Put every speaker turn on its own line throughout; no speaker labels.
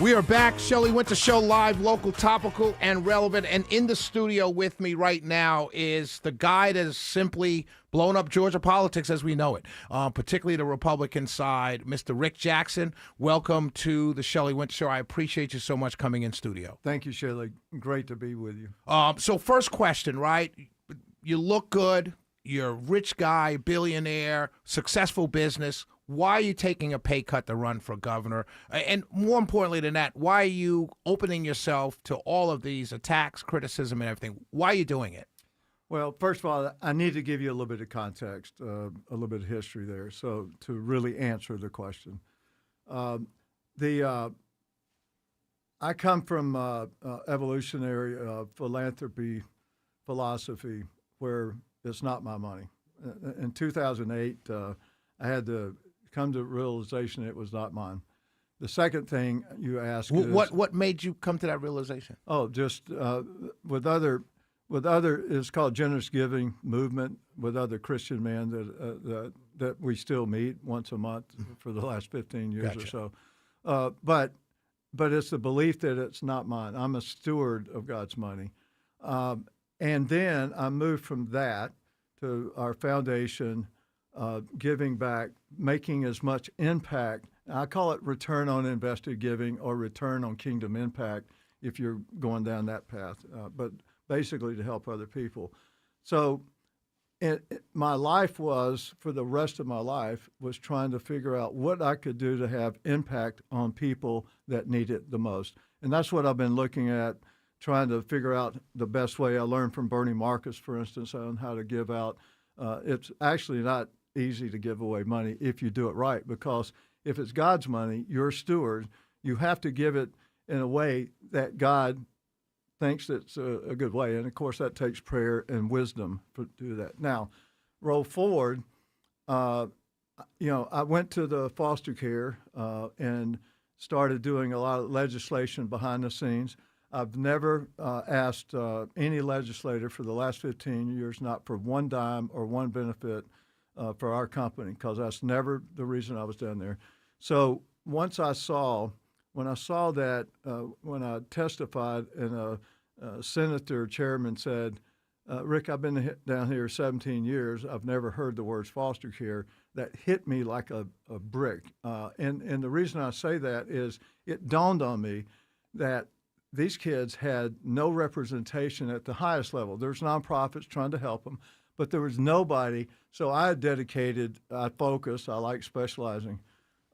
We are back. Shelley Winter Show live, local, topical, and relevant. And in the studio with me right now is the guy that has simply blown up Georgia politics as we know it, particularly the Republican side, Mr. Rick Jackson. Welcome to the Shelley Winter Show. I appreciate you so much coming in studio.
Thank you, Shelley. Great to be with you.
So first question, right? You look good. You're a rich guy, billionaire, successful business. Why are you taking a pay cut to run for governor? And more importantly than that, why are you opening yourself to all of these attacks, criticism, and everything? Why are you doing it?
Well, first of all, I need to give you a little bit of context, a little bit of history there, so to really answer the question. I come from evolutionary philanthropy philosophy where it's not my money. In 2008, I had to come to the realization it was not mine. The second thing you ask is...
What made you come to that realization?
Oh, just with other, it's called generous giving movement with other Christian men that we still meet once a month for the last 15 years
Gotcha.
or so. But it's the belief that it's not mine. I'm a steward of God's money. And then I moved from that to our foundation, giving back, making as much impact. I call it return on invested giving or return on kingdom impact if you're going down that path, but basically to help other people. So my life was, for the rest of my life, was trying to figure out what I could do to have impact on people that need it the most. And that's what I've been looking at, trying to figure out the best way. I learned from Bernie Marcus, for instance, on how to give out. It's actually not easy to give away money if you do it right, because if it's God's money, you're a steward. You have to give it in a way that God thinks it's a good way. And, of course, that takes prayer and wisdom to do that. Now, roll forward, I went to the foster care and started doing a lot of legislation behind the scenes. I've never asked any legislator for the last 15 years, not for one dime or one benefit for our company, because that's never the reason I was down there. So when I saw that, when I testified and a senator chairman said, Rick, I've been down here 17 years. I've never heard the words foster care. That hit me like a brick. And the reason I say that is it dawned on me that these kids had no representation at the highest level. There's nonprofits trying to help them, but there was nobody. So I like specializing.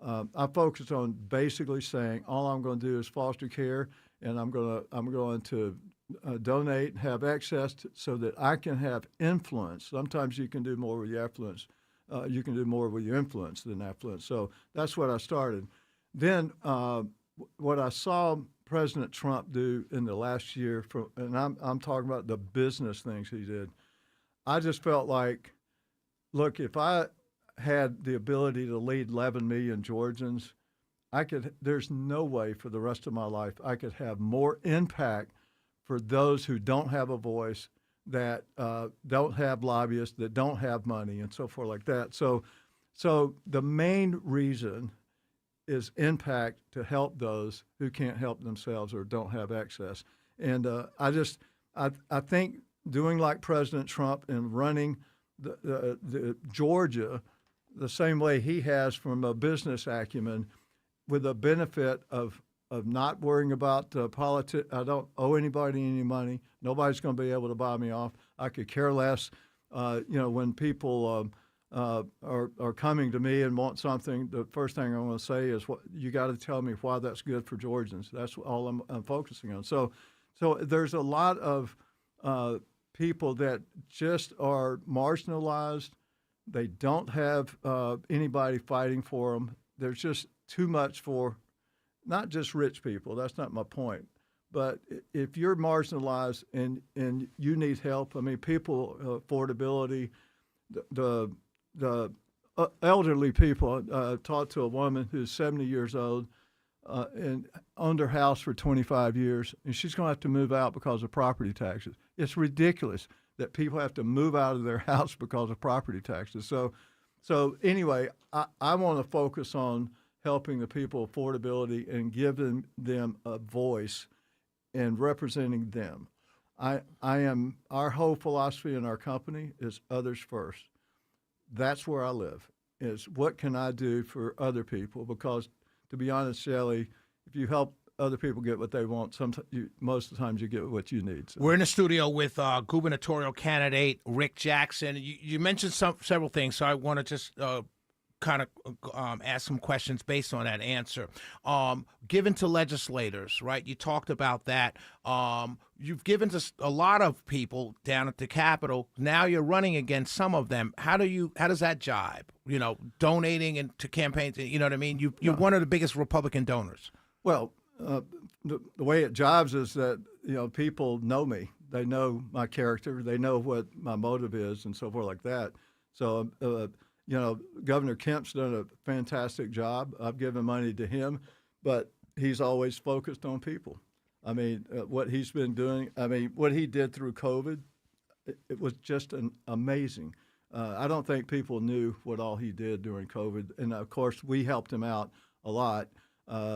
I focused on basically saying all I'm going to do is foster care, and I'm going to donate and have access so that I can have influence. Sometimes you can do more with your affluence. You can do more with your influence than affluence. So that's what I started. Then what I saw President Trump do in the last year, and I'm talking about the business things he did, I just felt like, look, if I had the ability to lead 11 million Georgians, there's no way for the rest of my life I could have more impact for those who don't have a voice, that don't have lobbyists, that don't have money, and so forth like that. So the main reason is impact to help those who can't help themselves or don't have access. And I think doing like President Trump and running the Georgia the same way he has from a business acumen, with the benefit of not worrying about politics. I don't owe anybody any money. Nobody's going to be able to buy me off. I could care less. When people are coming to me and want something, the first thing I want to say is, you got to tell me why that's good for Georgians. That's all I'm focusing on. So there's a lot of people that just are marginalized. They don't have anybody fighting for them. There's just too much for not just rich people. That's not my point. But if you're marginalized and you need help, I mean, people, affordability, the elderly people. Talked to a woman who's 70 years old and owned her house for 25 years, and she's going to have to move out because of property taxes. It's ridiculous that people have to move out of their house because of property taxes. So anyway, I want to focus on helping the people affordability and giving them a voice and representing them. Our whole philosophy in our company is others first. That's where I live, is what can I do for other people? Because to be honest, Shelley, if you help other people get what they want, most of the times you get what you need. So.
We're in the studio with gubernatorial candidate Rick Jackson. You mentioned several things, so I want to just kind of ask some questions based on that answer. Given to legislators, right? You talked about that. You've given to a lot of people down at the Capitol. Now you're running against some of them. How does that jibe? You know, donating to campaigns. You know what I mean? You're one of the biggest Republican donors.
Well, the way it jives is that people know me. They know my character. They know what my motive is, and so forth like that. So. Governor Kemp's done a fantastic job. I've given money to him, but he's always focused on people. I mean, what he's been doing, what he did through COVID, it was just amazing. I don't think people knew what all he did during COVID. And, of course, we helped him out a lot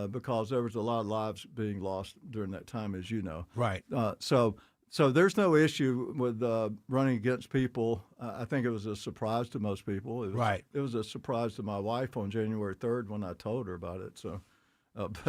because there was a lot of lives being lost during that time, as you know.
Right.
So there's no issue with running against people. I think it was a surprise to most people. It was a surprise to my wife on January 3rd when I told her about it. So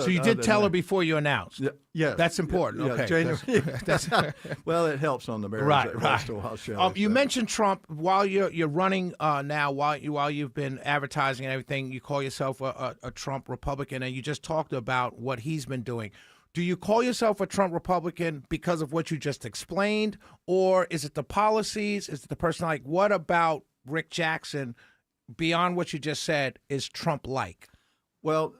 you did tell her before you announced?
Yes.
That's important.
Yeah,
okay.
January. Well, it helps on the marriage.
Right. You mentioned Trump while you're running now, while you've been advertising and everything. You call yourself a Trump Republican, and you just talked about what he's been doing. Do you call yourself a Trump Republican because of what you just explained, or is it the policies? Is it the personality? What about Rick Jackson, beyond what you just said, is Trump-like?
Well,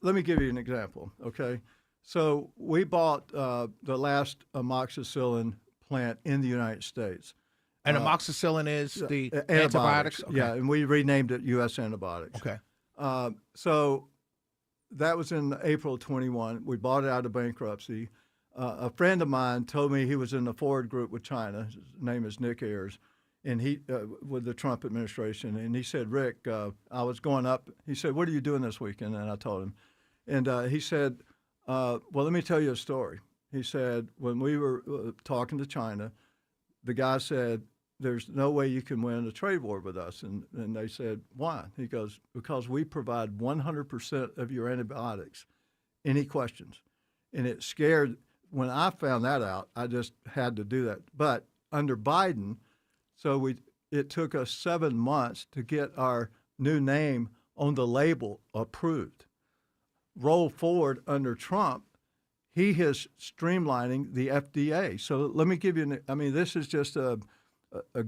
let me give you an example, okay? So we bought the last amoxicillin plant in the United States.
And amoxicillin is the antibiotics? Okay.
Yeah, and we renamed it U.S. Antibiotics.
Okay.
So that was in April of 21. We bought it out of bankruptcy. A friend of mine told me he was in the forward group with China. His name is Nick Ayers, and he with the Trump administration. And he said, Rick, I was going up. He said, what are you doing this weekend? And I told him. And he said, well, let me tell you a story. He said, when we were talking to China, the guy said, there's no way you can win a trade war with us. And they said, why? He goes, because we provide 100% of your antibiotics. Any questions? And it scared, when I found that out, I just had to do that. But under Biden, it took us 7 months to get our new name on the label approved. Roll forward under Trump, he is streamlining the FDA. So let me give you, this is just a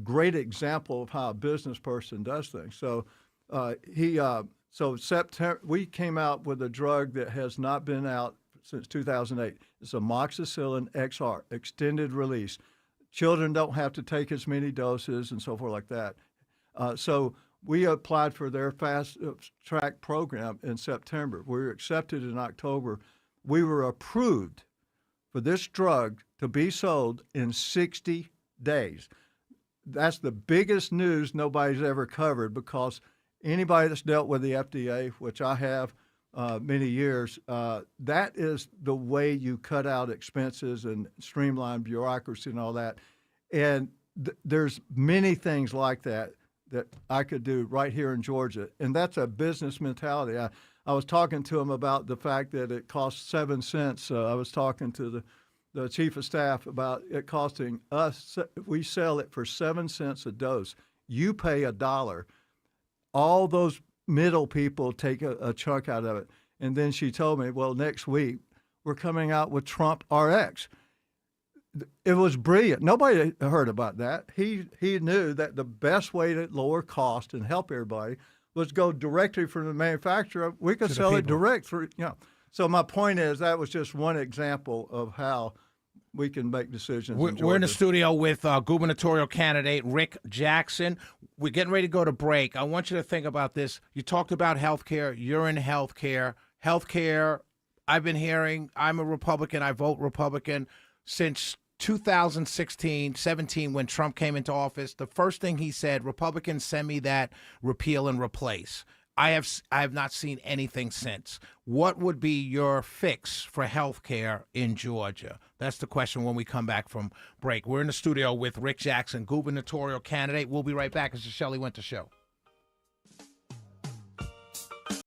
great example of how a business person does things. So September, we came out with a drug that has not been out since 2008. It's amoxicillin XR, extended release. Children don't have to take as many doses and so forth like that. So we applied for their fast track program in September. We were accepted in October. We were approved for this drug to be sold in 60 days. That's the biggest news nobody's ever covered, because anybody that's dealt with the FDA, which I have many years, that is the way you cut out expenses and streamline bureaucracy and all that. And there's many things like that I could do right here in Georgia. And that's a business mentality. I was talking to him about the fact that it costs 7 cents. I was talking to the chief of staff about it costing us, we sell it for 7 cents a dose. You pay $1. All those middle people take a chunk out of it. And then she told me, well, next week we're coming out with Trump RX. It was brilliant. Nobody heard about that. He knew that the best way to lower cost and help everybody was go directly from the manufacturer. We could sell it direct through, So my point is that was just one example of how we can make decisions.
We're in the studio with gubernatorial candidate Rick Jackson. We're getting ready to go to break. I want you to think about this. You talked about health care. You're in health care. Health care, I've been hearing, I'm a Republican. I vote Republican since 2016, 17, when Trump came into office. The first thing he said, Republicans send me that repeal and replace. I have not seen anything since. What would be your fix for health care in Georgia? That's the question when we come back from break. We're in the studio with Rick Jackson, gubernatorial candidate. We'll be right back. It's the Shelley Winter Show.